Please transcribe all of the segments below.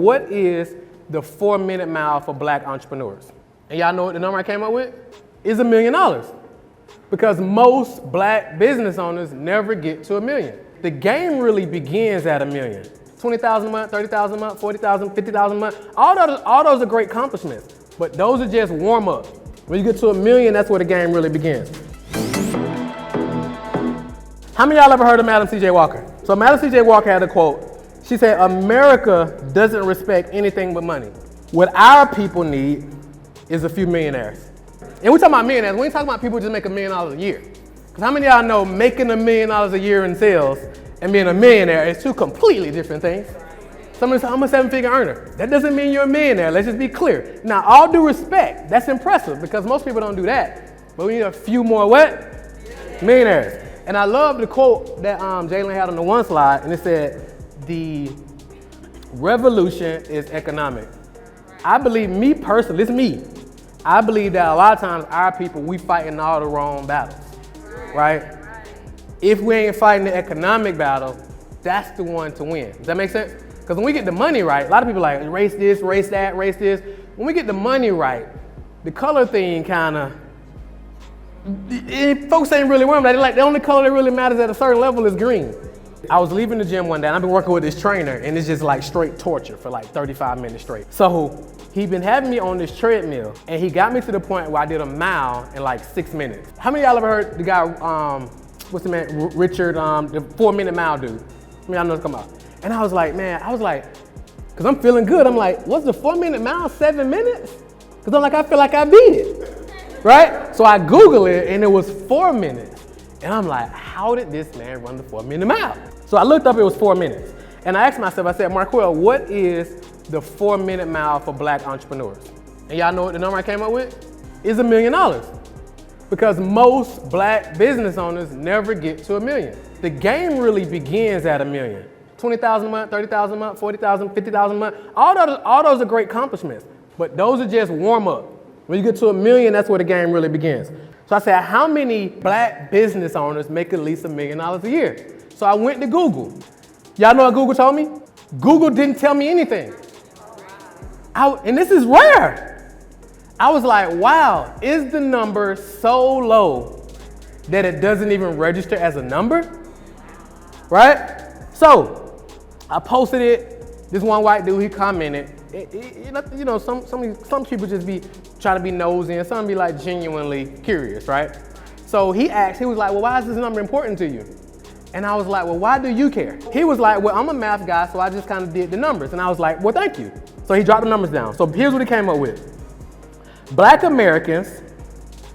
what is the 4-minute mile for black entrepreneurs? And y'all know what the number I came up with? It's $1 million. Because most black business owners never get to $1 million. The game really begins at $1 million. 20,000 a month, 30,000 a month, 40,000, 50,000 a month. All those are great accomplishments, but those are just warm up. When you get to $1 million, that's where the game really begins. How many of y'all ever heard of Madam C.J. Walker? So Madam C.J. Walker had a quote. She said, America doesn't respect anything but money. What our people need is a few millionaires. And we're talking about millionaires. We ain't talking about people who just make $1 million a year. Because how many of y'all know making $1 million a year in sales and being a millionaire is two completely different things? Somebody said, I'm a 7-figure earner. That doesn't mean you're a millionaire. Let's just be clear. Now, all due respect, that's impressive because most people don't do that. But we need a few more what? Millionaires. And I love the quote that Jalen had on the one slide, and it said, the revolution is economic. I believe, me personally, this is me, I believe that a lot of times our people, we fighting all the wrong battles, right? If we ain't fighting the economic battle, that's the one to win. Does that make sense? Because when we get the money right, a lot of people like, race this, race that, race this. When we get the money right, the color thing kind of, folks ain't really worried about it. Like, the only color that really matters at a certain level is green. I was leaving the gym one day and I've been working with this trainer and it's just like straight torture for like 35 minutes straight. So he'd been having me on this treadmill and he got me to the point where I did a mile in like 6 minutes. How many of y'all ever heard the guy, what's the man, Richard, the 4-minute mile dude? How many of y'all know this come out? And I was like, cause I'm feeling good. I'm like, what's the 4-minute mile, 7 minutes? Cause I'm like, I feel like I beat it, right? So I Googled it and it was 4 minutes. And I'm like, how did this man run the 4-minute mile? So I looked up, it was 4 minutes. And I asked myself, I said, Marquel, what is the 4-minute mile for black entrepreneurs? And y'all know what the number I came up with? It's $1 million. Because most black business owners never get to $1 million. The game really begins at $1 million. 20,000 a month, 30,000 a month, 40,000, 50,000 a month. All those are great accomplishments, but those are just warm up. When you get to $1 million, that's where the game really begins. So I said, how many black business owners make at least $1 million a year? So I went to Google. Y'all know what Google told me? Google didn't tell me anything. And this is rare. I was like, wow, is the number so low that it doesn't even register as a number? Right? So I posted it. This one white dude, he commented. You know, some people just be trying to be nosy and some be like genuinely curious, right? So he asked, he was like, well, why is this number important to you? And I was like, well, why do you care? He was like, well, I'm a math guy, so I just kind of did the numbers. And I was like, well, thank you. So he dropped the numbers down. So here's what he came up with. Black Americans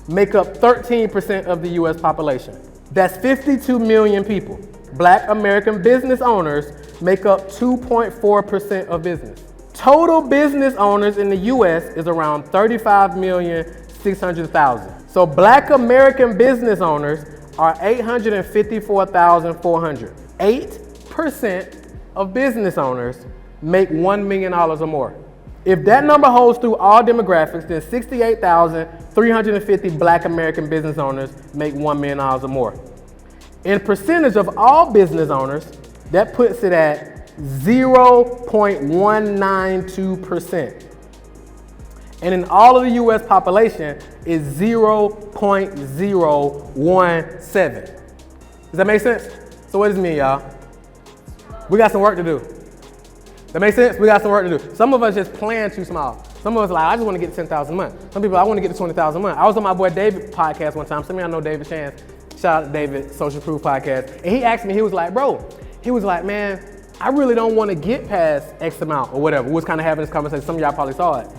make up 13% of the US population. That's 52 million people. Black American business owners make up 2.4% of business. Total business owners in the US is around 35,600,000. So black American business owners are 854,400. 8% of business owners make $1 million or more. If that number holds through all demographics, then 68,350 black American business owners make $1 million or more. In percentage of all business owners, that puts it at 0.192%. And in all of the US population is 0.017. Does that make sense? So what does it mean, y'all? We got some work to do. That makes sense? We got some work to do. Some of us just plan too small. Some of us like, I just want to get to 10,000 a month. Some people, I want to get to 20,000 a month. I was on my boy David podcast one time. Some of y'all know David Chance. Shout out to David, Social Proof Podcast. And he asked me, he was like, man, I really don't want to get past X amount or whatever. We was kind of having this conversation. Some of y'all probably saw it.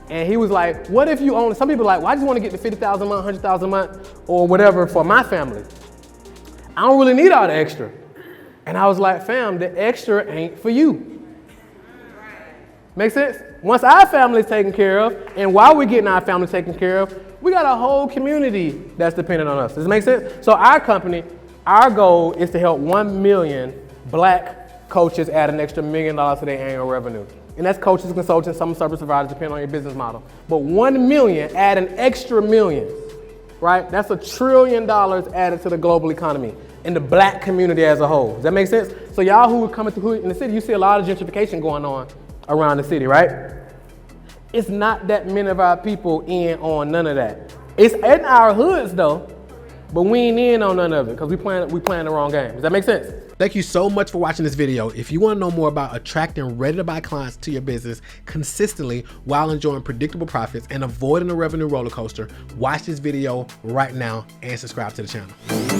And he was like, what if you own, some people are like, well, I just want to get to 50,000 a month, 100,000 a month, or whatever for my family. I don't really need all the extra. And I was like, fam, the extra ain't for you. Make sense? Once our family is taken care of, and while we're getting our family taken care of, we got a whole community that's dependent on us. Does it make sense? So our company, our goal is to help 1 million black coaches add an extra $1 million to their annual revenue. And that's coaches, consultants, some service providers, depending on your business model. But 1 million, add an extra million, right? That's $1 trillion added to the global economy and the black community as a whole. Does that make sense? So y'all who are coming through in the city, you see a lot of gentrification going on around the city, right? It's not that many of our people in on none of that. It's in our hoods though, but we ain't in on none of it because we playing the wrong game. Does that make sense? Thank you so much for watching this video. If you want to know more about attracting ready-to-buy clients to your business consistently while enjoying predictable profits and avoiding a revenue roller coaster, watch this video right now and subscribe to the channel.